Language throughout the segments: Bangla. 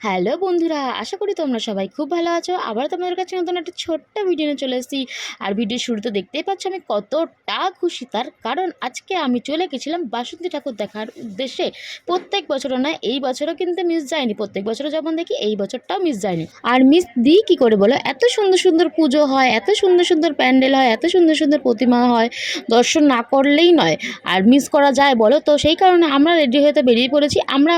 হ্যালো বন্ধুরা, আশা করি তোমরা সবাই খুব ভালো আছো। আবার তোমাদের কাছে নতুন একটা ছোট্ট ভিডিও নিয়ে চলে এসেছি। আর ভিডিও শুরুতে দেখতেই পাচ্ছ আমি কতটা খুশি, তার কারণ আজকে আমি চলে গেছিলাম বাসন্তী ঠাকুর দেখার উদ্দেশ্যে। প্রত্যেক বছরও না, এই বছরও কিন্তু মিস যায়নি। প্রত্যেক বছরও যেমন দেখি, এই বছরটাও মিস যায়নি। আর মিস দিই কী করে বলো, এত সুন্দর সুন্দর পুজো হয়, এত সুন্দর সুন্দর প্যান্ডেল হয়, এত সুন্দর সুন্দর প্রতিমা হয়, দর্শন না করলেই নয়। আর মিস করা যায় বলো? তো সেই কারণে আমরা রেডি হতে বেরিয়ে পড়েছি। আমরা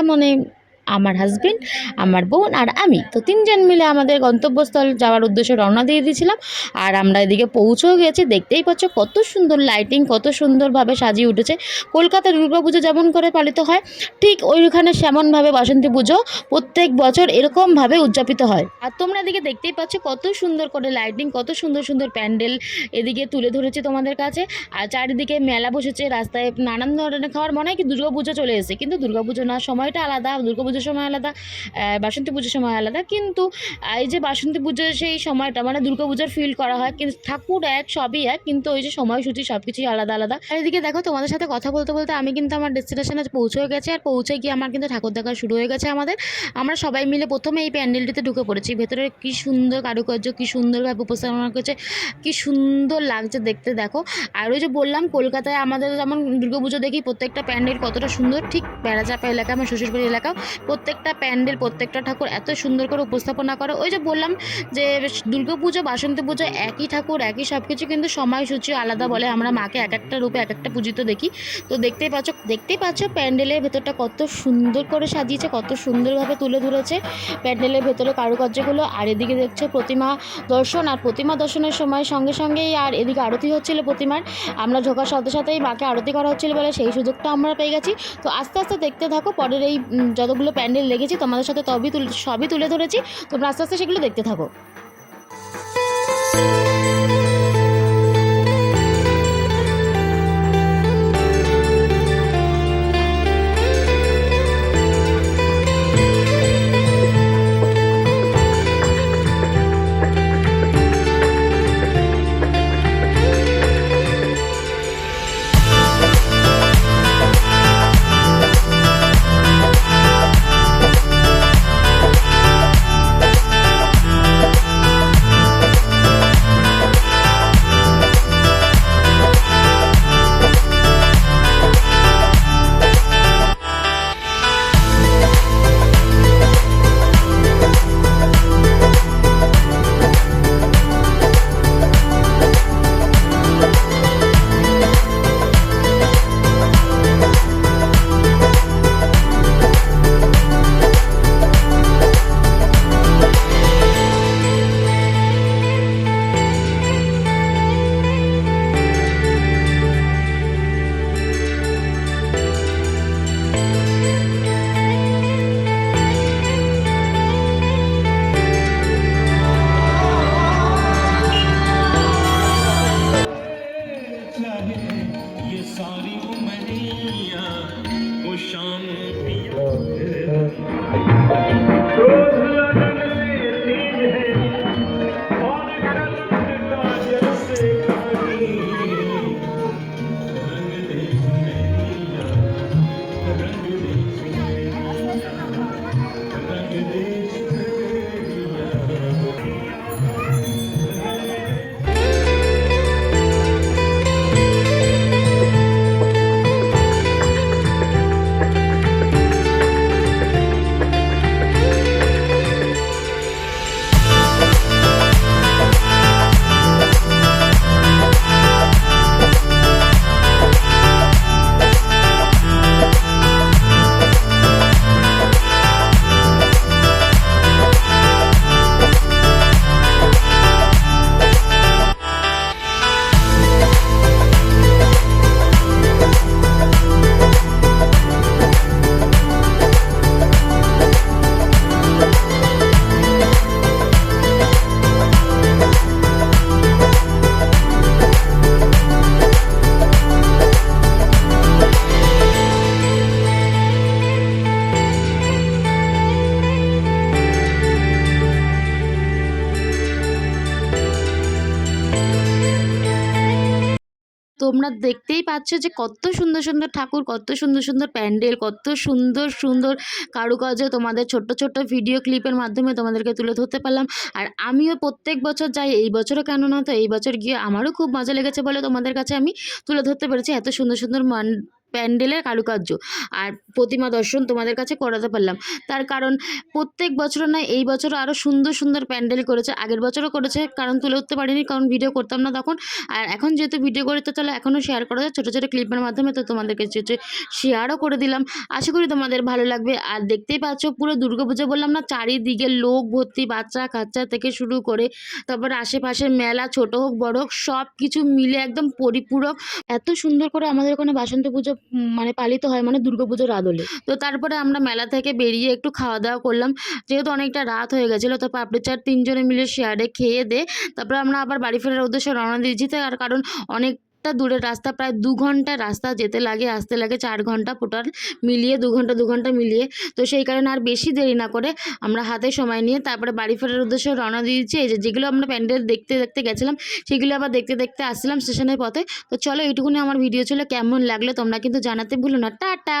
আমার হাজবেন্ড, আমার বোন আর আমি, তো তিনজন মিলে আমাদের গন্তব্যস্থল যাওয়ার উদ্দেশ্যে রওনা দিয়ে দিয়েছিলাম। আর আমরা এদিকে পৌঁছেও গেছি। দেখতেই পাচ্ছ কত সুন্দর লাইটিং, কত সুন্দরভাবে সাজিয়ে উঠেছে। কলকাতার দুর্গাপুজো যেমন করে পালিত হয়, ঠিক ওইখানে সেমনভাবে বাসন্তী পুজো প্রত্যেক বছর এরকমভাবে উদযাপিত হয়। আর তোমরা এদিকে দেখতেই পাচ্ছ কত সুন্দর করে লাইটিং, কত সুন্দর সুন্দর প্যান্ডেল এদিকে তুলে ধরেছে তোমাদের কাছে। আর চারিদিকে মেলা বসেছে, রাস্তায় নানান ধরনের খাবার। মনে হয় কি দুর্গাপুজো চলে এসেছে, কিন্তু দুর্গাপুজো না, সময়টা আলাদা। দুর্গাপুজোর সময় আলাদা, বাসন্তী পুজোর সময় আলাদা। কিন্তু এই যে বাসন্তী পুজোর সেই সময়টা মানে দুর্গাপুজোর ফিল করা হয়, কিন্তু ঠাকুর এক, সবই এক, কিন্তু ওই যে সময়সূচি সব কিছুই আলাদা আলাদা। আর এদিকে দেখো, তোমাদের সাথে কথা বলতে বলতে আমি কিন্তু আমার ডেস্টিনেশনে পৌঁছেও গেছি। আর পৌঁছে গিয়ে আমার কিন্তু ঠাকুর দেখা শুরু হয়ে গেছে আমাদের। আমরা সবাই মিলে প্রথমে এই প্যান্ডেলটিতে ঢুকে পড়েছি। ভেতরে কি সুন্দর কারুকার্য, কি সুন্দরভাবে উপস্থাপনা করেছে, কি সুন্দর লাগছে দেখতে, দেখো। আর ওই যে বললাম, কলকাতায় আমাদের যেমন দুর্গাপুজো দেখি প্রত্যেকটা প্যান্ডেল কতটা সুন্দর, ঠিক বেড়াচাপা এলাকা, আমার শ্বশুরবাড়ি এলাকাও প্রত্যেকটা প্যান্ডেল, প্রত্যেকটা ঠাকুর এত সুন্দর করে উপস্থাপনা করে। ওই যে বললাম যে দুর্গাপুজো বাসন্তী পুজো একই ঠাকুর, একই সব কিছু, কিন্তু সময়সূচি আলাদা বলে। আমরা মাকে এক একটা রূপে এক একটা পূজিত দেখি। তো দেখতেই পাচ্ছ প্যান্ডেলের ভেতরটা কত সুন্দর করে সাজিয়েছে, কত সুন্দরভাবে তুলে ধরেছে প্যান্ডেলের ভেতরে কারুকার্যগুলো। আর এদিকে দেখছো প্রতিমা দর্শন, আর প্রতিমা দর্শনের সময় সঙ্গে সঙ্গেই আর এদিকে আরতি হচ্ছিল প্রতিমার। আমরা ঢোকার সাথে সাথেই মাকে আরতি করা হচ্ছিল বলে সেই সুযোগটা আমরা পেয়ে গেছি। তো আস্তে আস্তে দেখতে থাকো, পরের এই যতগুলো প্যান্ডেল লেগেছি তোমাদের সাথে সবই তুলে ধরেছি। তোমরা আস্তে আস্তে সেগুলো দেখতে থাকো। তোমরা দেখতেই পাচ্ছ যে কত সুন্দর সুন্দর ঠাকুর, কত সুন্দর সুন্দর প্যান্ডেল, কত সুন্দর সুন্দর কারুকার্য তোমাদের ছোট্ট ছোট্ট ভিডিও ক্লিপের মাধ্যমে তোমাদেরকে তুলে ধরতে পারলাম। আর আমিও প্রত্যেক বছর যাই, এই বছরও কেন না, তো এই বছর গিয়ে আমারও খুব মজা লেগেছে বলে তোমাদের কাছে আমি তুলে ধরতে পেরেছি এত সুন্দর সুন্দর প্যান্ডেলের কারুকার্য আর প্রতিমা দর্শন তোমাদের কাছে করাতে পারলাম। তার কারণ প্রত্যেক বছর নয়, এই বছর আরও সুন্দর সুন্দর প্যান্ডেল করেছে, আগের বছরও করেছে, কারণ তুলে উঠতে পারিনি কারণ ভিডিও করতাম না তখন। আর এখন যেহেতু ভিডিও করে তো চলো এখনও শেয়ার করা যায় ছোটো ছোটো ক্লিপের মাধ্যমে, তো তোমাদেরকে শেয়ারও করে দিলাম। আশা করি তোমাদের ভালো লাগবে। আর দেখতেই পাচ্ছ পুরো দুর্গাপুজো বললাম না, চারিদিকে লোক ভর্তি, বাচ্চা কাচ্চা থেকে শুরু করে তারপর আশেপাশের মেলা ছোট হোক বড় হোক সব কিছু মিলে একদম পরিপূরক। এত সুন্দর করে আমাদের ওখানে বাসন্তী পুজো মানে পালিত হয়, মানে দুর্গাপুজোর আদলে। তো তারপরে আমরা মেলা থেকে বেরিয়ে একটু খাওয়া দাওয়া করলাম, যেহেতু অনেকটা রাত হয়ে গেছিলো। তো পাপড়ি চাট 3 জনে মিলে শেয়ারে খেয়ে দে তারপরে আমরা আবার বাড়ি ফেরার উদ্দেশ্যে রওনা দিয়েছি। তার কারণ অনেকটা দূরের রাস্তা, প্রায় 2 ঘন্টা রাস্তা যেতে লাগে, আসতে লাগে 4 ঘন্টা, টোটাল মিলিয়ে 2 ঘন্টা মিলিয়ে। তো সেই কারণে আর বেশি দেরি না করে আমরা হাতে সময় নিয়ে তারপরে বাড়ি ফেরার উদ্দেশ্যে রওনা দিয়েছি। এই যেগুলো আমরা প্যান্ডেল দেখতে দেখতে গেছিলাম সেগুলো আবার দেখতে দেখতে আসছিলাম স্টেশনের পথে। তো চলো এইটুকুনি আমার ভিডিও ছিল, কেমন লাগলো তোমরা কিন্তু জানাতে ভুলো না। টাটা।